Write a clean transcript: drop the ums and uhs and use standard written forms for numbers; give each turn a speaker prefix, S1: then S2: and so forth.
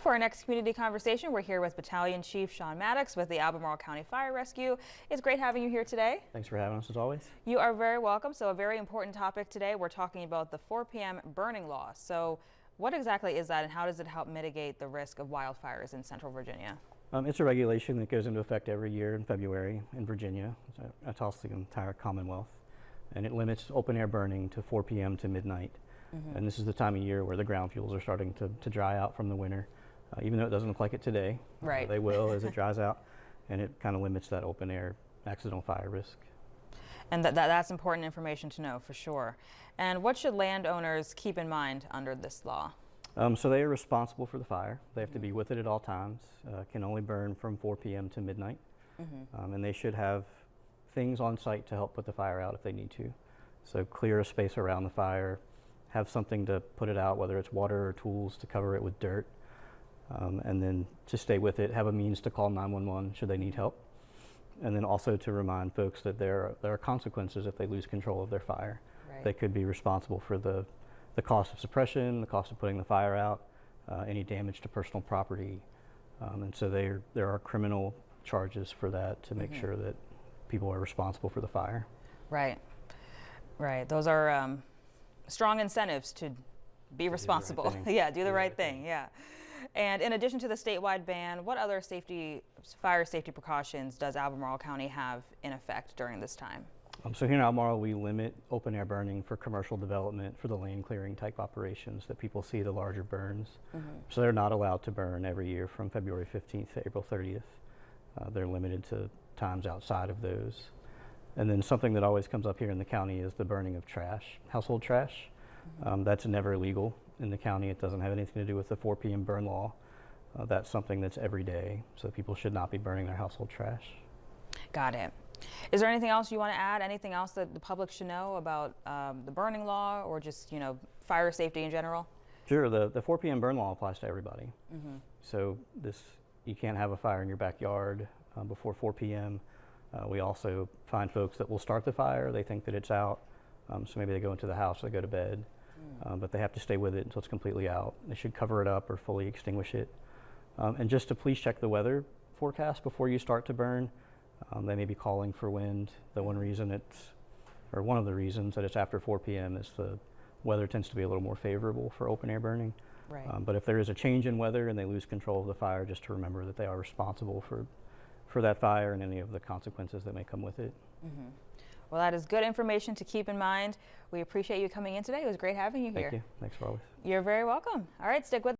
S1: For our next community conversation, we're here with Battalion Chief Shawn Maddox with the Albemarle County Fire Rescue. It's great having you here today.
S2: Thanks for having us as always.
S1: You are very welcome. So a very important topic today. We're talking about the 4 p.m. burning law. So what exactly is that and how does it help mitigate the risk of wildfires in Central Virginia?
S2: It's a regulation that goes into effect every year in February in Virginia. Across the entire Commonwealth. And it limits open air burning to 4 p.m. to midnight. And this is the time of year where the ground fuels are starting to dry out from the winter. Even though it doesn't look like it today,
S1: right?
S2: They will as it dries out, and it kind of limits that open air accidental fire risk.
S1: And that's important information to know for sure. And what should landowners keep in mind under this law?
S2: So they are responsible for the fire. They have to be with it at all times. Can only burn from 4 p.m. to midnight, and they should have things on site to help put the fire out if they need to. So clear a space around the fire, have something to put it out, whether it's water or tools to cover it with dirt. And then to stay with it, have a means to call 911 should they need help. And then also to remind folks that there are consequences if they lose control of their fire.
S1: Right.
S2: They could be responsible for the cost of suppression, the cost of putting the fire out, any damage to personal property. And so there are criminal charges for that to make sure that people are responsible for the fire.
S1: Right, right. Those are strong incentives to be responsible. Yeah, do the right thing. Yeah. And in addition to the statewide ban, what other fire safety precautions does Albemarle County have in effect during this time?
S2: So here in Albemarle, we limit open air burning for commercial development for the land clearing type operations that people see the larger burns. So they're not allowed to burn every year from February 15th to April 30th. They're limited to times outside of those. And then something that always comes up here in the county is the burning of trash, household trash. That's never legal in the county. It doesn't have anything to do with the 4 p.m. burn law. That's something that's every day, so people should not be burning their household trash. Got it.
S1: Is there anything else you want to add? Anything else that the public should know about the burning law or just, fire safety in general?
S2: Sure. The 4 p.m. burn law applies to everybody. So you can't have a fire in your backyard before 4 p.m. We also find folks that will start the fire. They think that it's out, so maybe they go into the house, they go to bed. But they have to stay with it until it's completely out. They should cover it up or fully extinguish it. And just to please check the weather forecast before you start to burn. They may be calling for wind. One of the reasons that it's after 4 p.m. is the weather tends to be a little more favorable for open air burning.
S1: Right.
S2: But if there is a change in weather and they lose control of the fire, just to remember that they are responsible for that fire and any of the consequences that may come with it.
S1: Well, that is good information to keep in mind. We appreciate you coming in today. It was great having you here.
S2: Thank you. Thanks for always.
S1: You're very welcome. All right, stick with